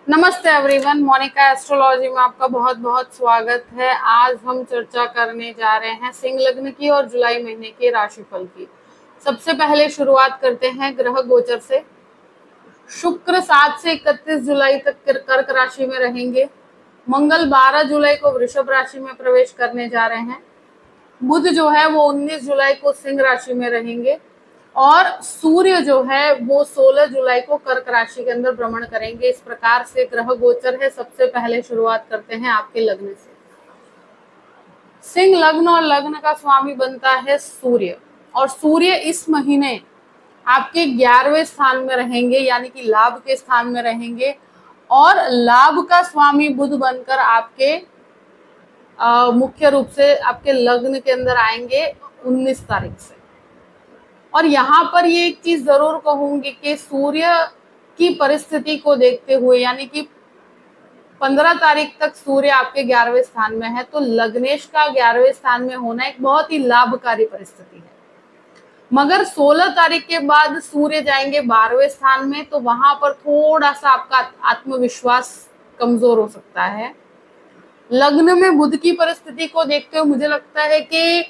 नमस्ते everyone, Monika astrology में आपका बहुत बहुत स्वागत है। आज हम चर्चा करने जा रहे हैं सिंह लग्न की और जुलाई महीने के राशिफल की। सबसे पहले शुरुआत करते हैं ग्रह गोचर से। शुक्र 7 से 31 जुलाई तक कर्क राशि में रहेंगे। मंगल 12 जुलाई को वृषभ राशि में प्रवेश करने जा रहे हैं। बुध जो है वो 19 जुलाई को सिंह राशि में रहेंगे और सूर्य जो है वो 16 जुलाई को कर्क राशि के अंदर भ्रमण करेंगे। इस प्रकार से ग्रह गोचर है। सबसे पहले शुरुआत करते हैं आपके लग्न से। सिंह लग्न और लग्न का स्वामी बनता है सूर्य, और सूर्य इस महीने आपके 11वें स्थान में रहेंगे, यानी कि लाभ के स्थान में रहेंगे। और लाभ का स्वामी बुध बनकर आपके मुख्य रूप से आपके लग्न के अंदर आएंगे 19 तारीख से। और यहाँ पर ये एक चीज जरूर कहूंगी कि सूर्य की परिस्थिति को देखते हुए, यानी कि 15 तारीख तक सूर्य आपके 11वें स्थान में है, तो लग्नेश का 11वें स्थान में होना एक बहुत ही लाभकारी परिस्थिति है। मगर 16 तारीख के बाद सूर्य जाएंगे 12वें स्थान में, तो वहां पर थोड़ा सा आपका आत्मविश्वास कमजोर हो सकता है। लग्न में बुध की परिस्थिति को देखते हुए मुझे लगता है कि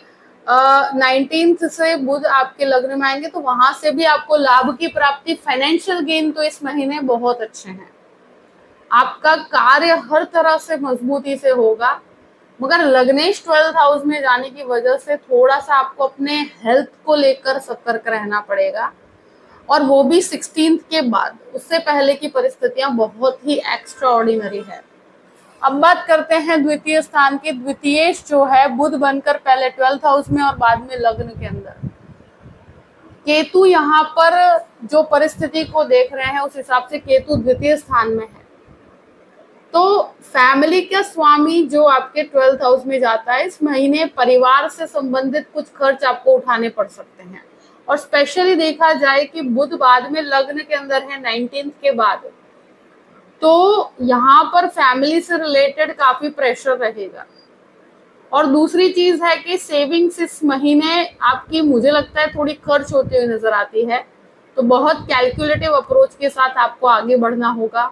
19 से बुध आपके लग्न में आएंगे, तो वहां से भी आपको लाभ की प्राप्ति, फाइनेंशियल गेन तो इस महीने बहुत अच्छे हैं। आपका कार्य हर तरह से मजबूती से होगा। मगर लग्नेश 12th हाउस में जाने की वजह से थोड़ा सा आपको अपने हेल्थ को लेकर सतर्क रहना पड़ेगा, और वो भी 16 के बाद। उससे पहले की परिस्थितियां बहुत ही एक्स्ट्रा ऑर्डिनरी है। अब बात करते हैं द्वितीय स्थान की। द्वितीयेश जो है बुध बनकर पहले 12th हाउस में और बाद में लग्न के अंदर। केतु यहाँ पर जो परिस्थिति को देख रहे हैं उस हिसाब से केतु द्वितीय स्थान में है, तो फैमिली का स्वामी जो आपके 12th हाउस में जाता है, इस महीने परिवार से संबंधित कुछ खर्च आपको उठाने पड़ सकते हैं। और स्पेशली देखा जाए कि बुध बाद में लग्न के अंदर है 19 के बाद, तो यहाँ पर फैमिली से रिलेटेड काफी प्रेशर रहेगा। और दूसरी चीज है कि सेविंग्स इस महीने आपकी मुझे लगता है थोड़ी खर्च होती हुई नजर आती है, तो बहुत कैलकुलेटिव अप्रोच के साथ आपको आगे बढ़ना होगा।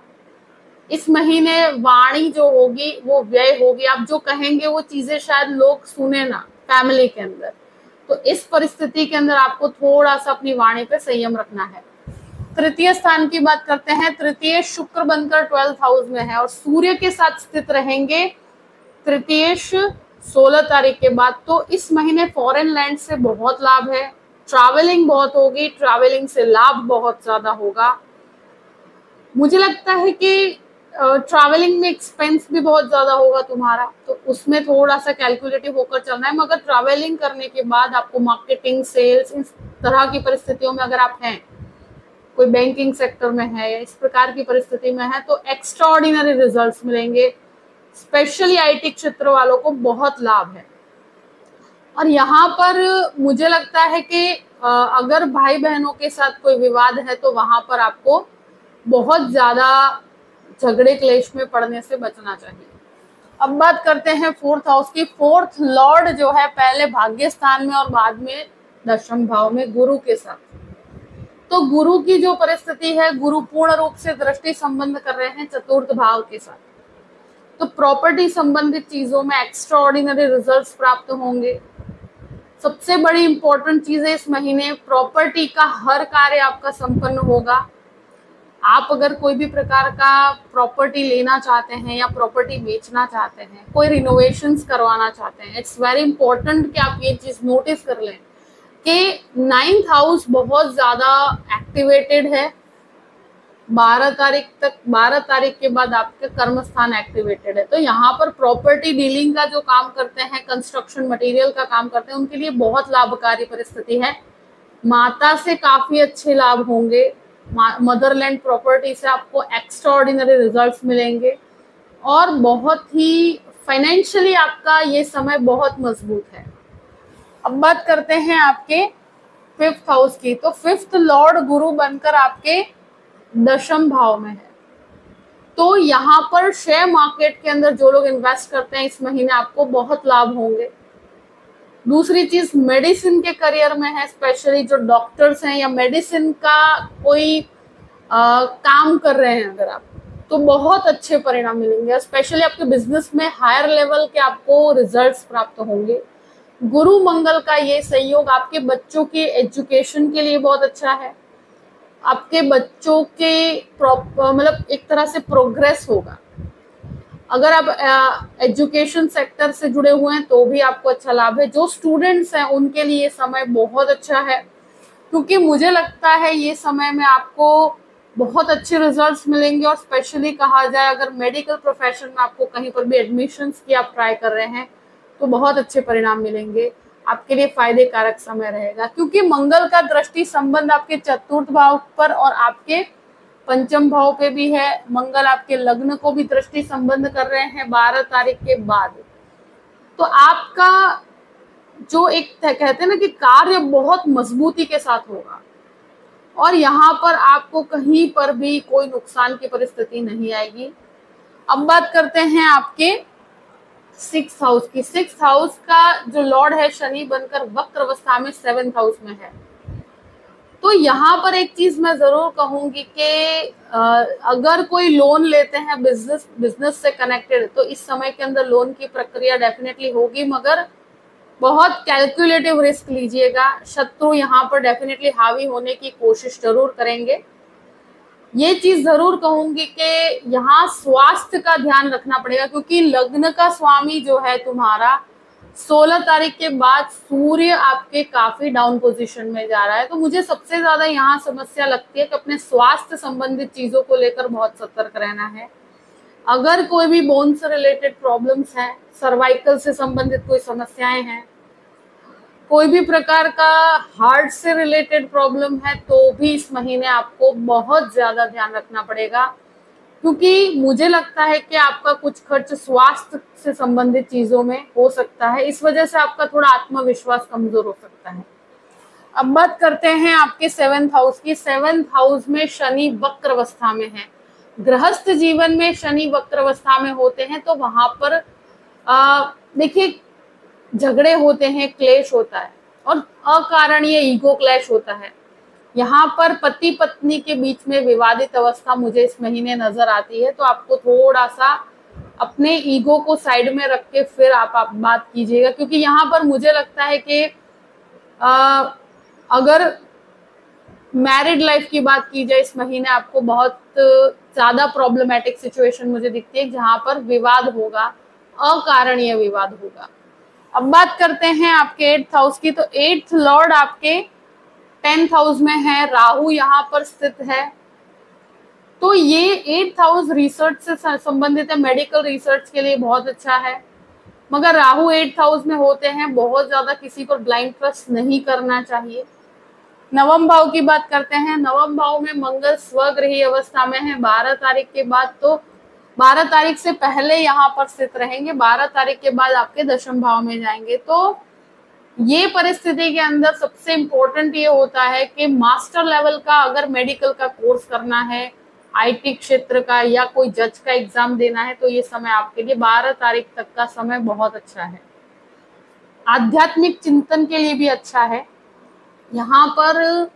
इस महीने वाणी जो होगी वो व्यय होगी। आप जो कहेंगे वो चीजें शायद लोग सुने ना फैमिली के अंदर, तो इस परिस्थिति के अंदर आपको थोड़ा सा अपनी वाणी पे संयम रखना है। तृतीय स्थान की बात करते हैं। तृतीय शुक्र बनकर 12th हाउस में है और सूर्य के साथ स्थित रहेंगे तृतीयेश 16 तारीख के बाद। तो इस महीने फॉरेन लैंड से बहुत लाभ है, ट्रैवलिंग बहुत होगी, ट्रैवलिंग से लाभ बहुत ज्यादा होगा। मुझे लगता है कि ट्रैवलिंग में एक्सपेंस भी बहुत ज्यादा होगा तुम्हारा, तो उसमें थोड़ा सा कैलकुलेटिव होकर चलना है। मगर ट्रैवलिंग करने के बाद आपको मार्केटिंग, सेल्स, इस तरह की परिस्थितियों में अगर आप हैं, कोई बैंकिंग सेक्टर में है या इस प्रकार की परिस्थिति में है, तो एक्स्ट्रा ऑर्डिनरी रिजल्ट्स मिलेंगे। स्पेशली आईटी क्षेत्र वालों को बहुत लाभ है। और यहाँ पर मुझे लगता है कि अगर भाई बहनों के साथ कोई विवाद है तो वहां पर आपको बहुत ज्यादा झगड़े क्लेश में पड़ने से बचना चाहिए। अब बात करते हैं 4th हाउस की। 4th लॉर्ड जो है पहले भाग्य स्थान में और बाद में 10वें भाव में गुरु के साथ। तो गुरु की जो परिस्थिति है, गुरु पूर्ण रूप से दृष्टि संबंध कर रहे हैं 4th भाव के साथ, तो प्रॉपर्टी संबंधित चीजों में एक्स्ट्रा ऑर्डिनरी रिजल्ट्स प्राप्त होंगे। सबसे बड़ी इंपॉर्टेंट चीज है इस महीने प्रॉपर्टी का हर कार्य आपका संपन्न होगा। आप अगर कोई भी प्रकार का प्रॉपर्टी लेना चाहते हैं या प्रॉपर्टी बेचना चाहते हैं, कोई रिनोवेशंस करवाना चाहते हैं, इट्स वेरी इंपॉर्टेंट कि आप ये चीज नोटिस कर लें कि 9th हाउस बहुत ज्यादा एक्टिवेटेड है। 12 तारीख के बाद आपके कर्म स्थान एक्टिवेटेड है, तो यहाँ पर प्रॉपर्टी डीलिंग का जो काम करते हैं, कंस्ट्रक्शन मटेरियल का काम करते हैं, उनके लिए बहुत लाभकारी परिस्थिति है। माता से काफी अच्छे लाभ होंगे। मदरलैंड प्रॉपर्टी से आपको एक्स्ट्रा ऑर्डिनरी रिजल्ट्स मिलेंगे और बहुत ही फाइनेंशियली आपका ये समय बहुत मजबूत है। अब बात करते हैं आपके 5th हाउस की। तो 5th लॉर्ड गुरु बनकर आपके 10वें भाव में है, तो यहाँ पर शेयर मार्केट के अंदर जो लोग इन्वेस्ट करते हैं इस महीने आपको बहुत लाभ होंगे। दूसरी चीज मेडिसिन के करियर में है, स्पेशली जो डॉक्टर्स हैं या मेडिसिन का कोई काम कर रहे हैं अगर आप, तो बहुत अच्छे परिणाम मिलेंगे। स्पेशली आपके बिजनेस में हायर लेवल के आपको रिजल्ट्स प्राप्त होंगे। गुरु मंगल का ये संयोग आपके बच्चों के एजुकेशन के लिए बहुत अच्छा है। आपके बच्चों के मतलब एक तरह से प्रोग्रेस होगा। अगर आप एजुकेशन सेक्टर से जुड़े हुए हैं तो भी आपको अच्छा लाभ है। जो स्टूडेंट्स हैं उनके लिए समय बहुत अच्छा है, क्योंकि मुझे लगता है ये समय में आपको बहुत अच्छे रिजल्ट्स मिलेंगे। और स्पेशली कहा जाए अगर मेडिकल प्रोफेशन में आपको कहीं पर भी एडमिशन्स की आप ट्राई कर रहे हैं तो बहुत अच्छे परिणाम मिलेंगे। आपके लिए फायदे कारक समय रहेगा, क्योंकि मंगल का दृष्टि संबंध आपके चतुर्थ भाव पर और आपके पंचम भाव पे भी है। मंगल आपके लग्न को भी दृष्टि संबंध कर रहे हैं 12 तारीख के बाद। तो आपका जो एक कहते हैं ना कि कार्य बहुत मजबूती के साथ होगा, और यहाँ पर आपको कहीं पर भी कोई नुकसान की परिस्थिति नहीं आएगी। अब बात करते हैं आपके 6th हाउस की। 6th हाउस का जो लॉर्ड है शनि बनकर वक्र अवस्था में 7th हाउस में है। तो यहाँ पर एक चीज मैं जरूर कहूंगी कि अगर कोई लोन लेते हैं बिजनेस से कनेक्टेड, तो इस समय के अंदर लोन की प्रक्रिया डेफिनेटली होगी, मगर बहुत कैलकुलेटिव रिस्क लीजिएगा। शत्रु यहाँ पर डेफिनेटली हावी होने की कोशिश जरूर करेंगे। ये चीज जरूर कहूंगी कि यहाँ स्वास्थ्य का ध्यान रखना पड़ेगा, क्योंकि लग्न का स्वामी जो है तुम्हारा 16 तारीख के बाद सूर्य आपके काफी डाउन पोजीशन में जा रहा है। तो मुझे सबसे ज्यादा यहाँ समस्या लगती है कि अपने स्वास्थ्य संबंधित चीजों को लेकर बहुत सतर्क रहना है। अगर कोई भी बोन से रिलेटेड प्रॉब्लम्स हैं, सर्वाइकल से संबंधित कोई समस्याएं हैं, कोई भी प्रकार का हार्ट से रिलेटेड प्रॉब्लम है, तो भी इस महीने आपको बहुत ज्यादा ध्यान रखना पड़ेगा, क्योंकि मुझे लगता है कि आपका कुछ खर्च स्वास्थ्य से संबंधित चीजों में हो सकता है। इस वजह से आपका थोड़ा आत्मविश्वास कमजोर हो सकता है। अब बात करते हैं आपके 7th हाउस की। 7th हाउस में शनि वक्र अवस्था में है। गृहस्थ जीवन में शनि वक्र अवस्था में होते हैं तो वहां पर देखिए झगड़े होते हैं, क्लेश होता है और अकारणीय ईगो क्लैश होता है। यहाँ पर पति पत्नी के बीच में विवादित अवस्था मुझे इस महीने नजर आती है। तो आपको थोड़ा सा अपने ईगो को साइड में रख के फिर आप बात कीजिएगा, क्योंकि यहाँ पर मुझे लगता है कि अगर मैरिड लाइफ की बात की जाए इस महीने आपको बहुत ज्यादा प्रॉब्लमेटिक सिचुएशन मुझे दिखती है, जहां पर विवाद होगा, अकारणीय विवाद होगा। अब बात करते हैं आपके 8th हाउस की। तो 8th लॉर्ड आपके 10th हाउस में है, राहु यहाँ पर स्थित है। तो ये 8th हाउस रिसर्च से संबंधित है, मेडिकल रिसर्च के लिए बहुत अच्छा है। मगर राहु 8th हाउस में होते हैं, बहुत ज्यादा किसी पर ब्लाइंड ट्रस्ट नहीं करना चाहिए। नवम भाव की बात करते हैं। नवम भाव में मंगल स्वगृही अवस्था में है 12 तारीख के बाद। तो 12 तारीख से पहले यहाँ पर स्थित रहेंगे, 12 तारीख के बाद आपके दशम भाव में जाएंगे। तो ये परिस्थिति के अंदर सबसे इम्पोर्टेंट ये होता है कि मास्टर लेवल का अगर मेडिकल का कोर्स करना है, आईटी क्षेत्र का या कोई जज का एग्जाम देना है, तो ये समय आपके लिए 12 तारीख तक का समय बहुत अच्छा है। आध्यात्मिक चिंतन के लिए भी अच्छा है। यहाँ पर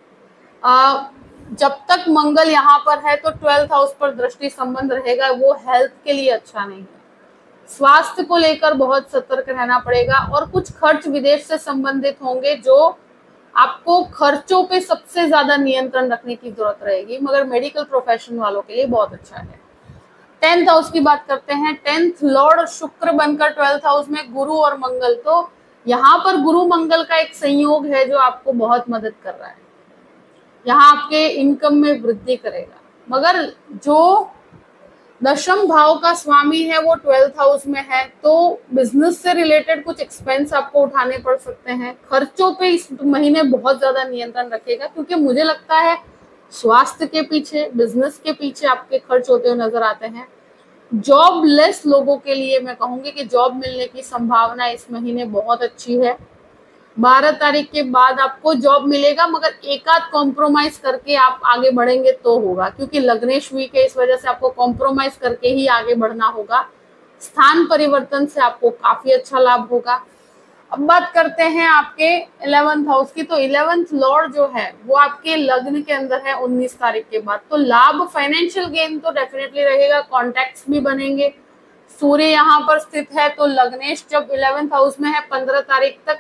जब तक मंगल यहाँ पर है तो 12th हाउस पर दृष्टि संबंध रहेगा, वो हेल्थ के लिए अच्छा नहीं है। स्वास्थ्य को लेकर बहुत सतर्क रहना पड़ेगा और कुछ खर्च विदेश से संबंधित होंगे, जो आपको खर्चों पे सबसे ज्यादा नियंत्रण रखने की जरूरत रहेगी। मगर मेडिकल प्रोफेशन वालों के लिए बहुत अच्छा है। 10th हाउस की बात करते हैं। 10th लॉर्ड शुक्र बनकर 12th हाउस में, गुरु और मंगल। तो यहाँ पर गुरु मंगल का एक संयोग है जो आपको बहुत मदद कर रहा है, यहाँ आपके इनकम में वृद्धि करेगा। मगर जो दशम भाव का स्वामी है वो 12th हाउस में है, तो बिजनेस से रिलेटेड कुछ एक्सपेंस आपको उठाने पड़ सकते हैं। खर्चों पे इस महीने बहुत ज्यादा नियंत्रण रखेगा, क्योंकि मुझे लगता है स्वास्थ्य के पीछे, बिजनेस के पीछे आपके खर्च होते हुए नजर आते हैं। जॉबलेस लोगों के लिए मैं कहूंगी कि जॉब मिलने की संभावना इस महीने बहुत अच्छी है। 12 तारीख के बाद आपको जॉब मिलेगा, मगर एक आध कॉम्प्रोमाइज करके आप आगे बढ़ेंगे तो होगा, क्योंकि लग्नेश वीक है, इस वजह से आपको कॉम्प्रोमाइज करके ही आगे बढ़ना होगा। स्थान परिवर्तन से आपको काफी अच्छा लाभ होगा। अब बात करते हैं आपके 11th हाउस की। तो 11th लॉर्ड जो है वो आपके लग्न के अंदर है 19 तारीख के बाद। तो लाभ, फाइनेंशियल गेन तो डेफिनेटली रहेगा, कॉन्टैक्ट्स भी बनेंगे। सूर्य यहाँ पर स्थित है, तो लग्नेश जब 11th हाउस में है 15 तारीख तक,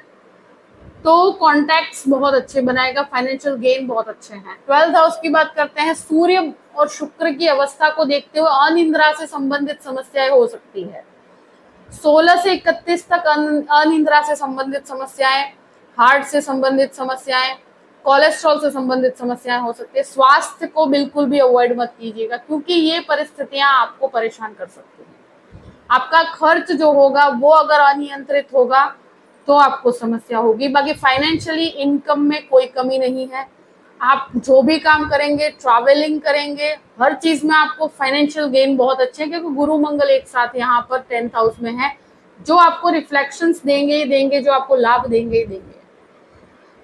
तो कॉन्टैक्ट्स बहुत अच्छे बनाएगा, फाइनेंशियल गेन बहुत अच्छे हैं। 12th हाउस की बात करते हैं। सूर्य और शुक्र की अवस्था को देखते हुए अनिद्रा से संबंधित समस्याएं हो सकती है। 16 से 31 तक अनिद्रा से संबंधित समस्याएं, हार्ट से संबंधित समस्याएं, कोलेस्ट्रॉल से संबंधित समस्याएं हो सकती है। स्वास्थ्य को बिल्कुल भी अवॉइड मत कीजिएगा, क्योंकि ये परिस्थितियां आपको परेशान कर सकती हैं। आपका खर्च जो होगा वो अगर अनियंत्रित होगा तो आपको समस्या होगी। बाकी फाइनेंशियली इनकम में कोई कमी नहीं है। आप जो भी काम करेंगे, ट्रैवलिंग करेंगे, हर चीज में आपको फाइनेंशियल गेन बहुत अच्छे हैं, क्योंकि गुरु मंगल एक साथ यहाँ पर 10th हाउस में है, जो आपको रिफ्लेक्शंस देंगे, जो आपको लाभ देंगे।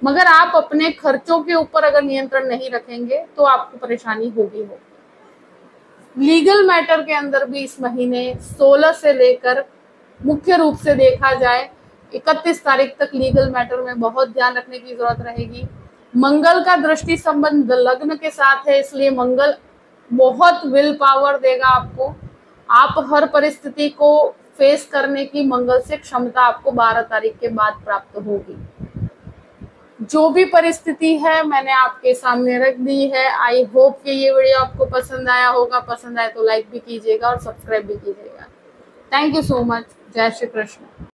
मगर आप अपने खर्चों के ऊपर अगर नियंत्रण नहीं रखेंगे तो आपको परेशानी होगी। लीगल मैटर के अंदर भी इस महीने 16 से लेकर मुख्य रूप से देखा जाए 31 तारीख तक लीगल मैटर में बहुत ध्यान रखने की जरूरत रहेगी। मंगल का दृष्टि संबंध लग्न के साथ है, इसलिए मंगल बहुत विल पावर देगा आपको। आप हर परिस्थिति को फेस करने की मंगल से क्षमता आपको 12 तारीख के बाद प्राप्त होगी। जो भी परिस्थिति है मैंने आपके सामने रख दी है। आई होप कि ये वीडियो आपको पसंद आया होगा। पसंद आए तो लाइक भी कीजिएगा और सब्सक्राइब भी कीजिएगा। Thank you so much. जय श्री कृष्ण।